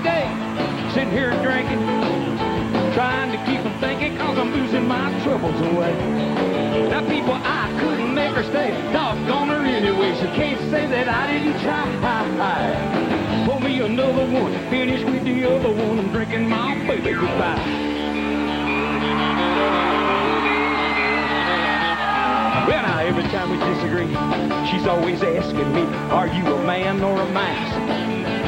day, sitting here drinking, trying to keep from thinking, cause I'm losing my troubles away. Now people, I couldn't make her stay, doggone her anyway, so can't say that I didn't try. Pour me another one, finish with the other one, I'm drinking my baby goodbye. Well, now, every time we disagree, she's always asking me, are you a man or a mouse?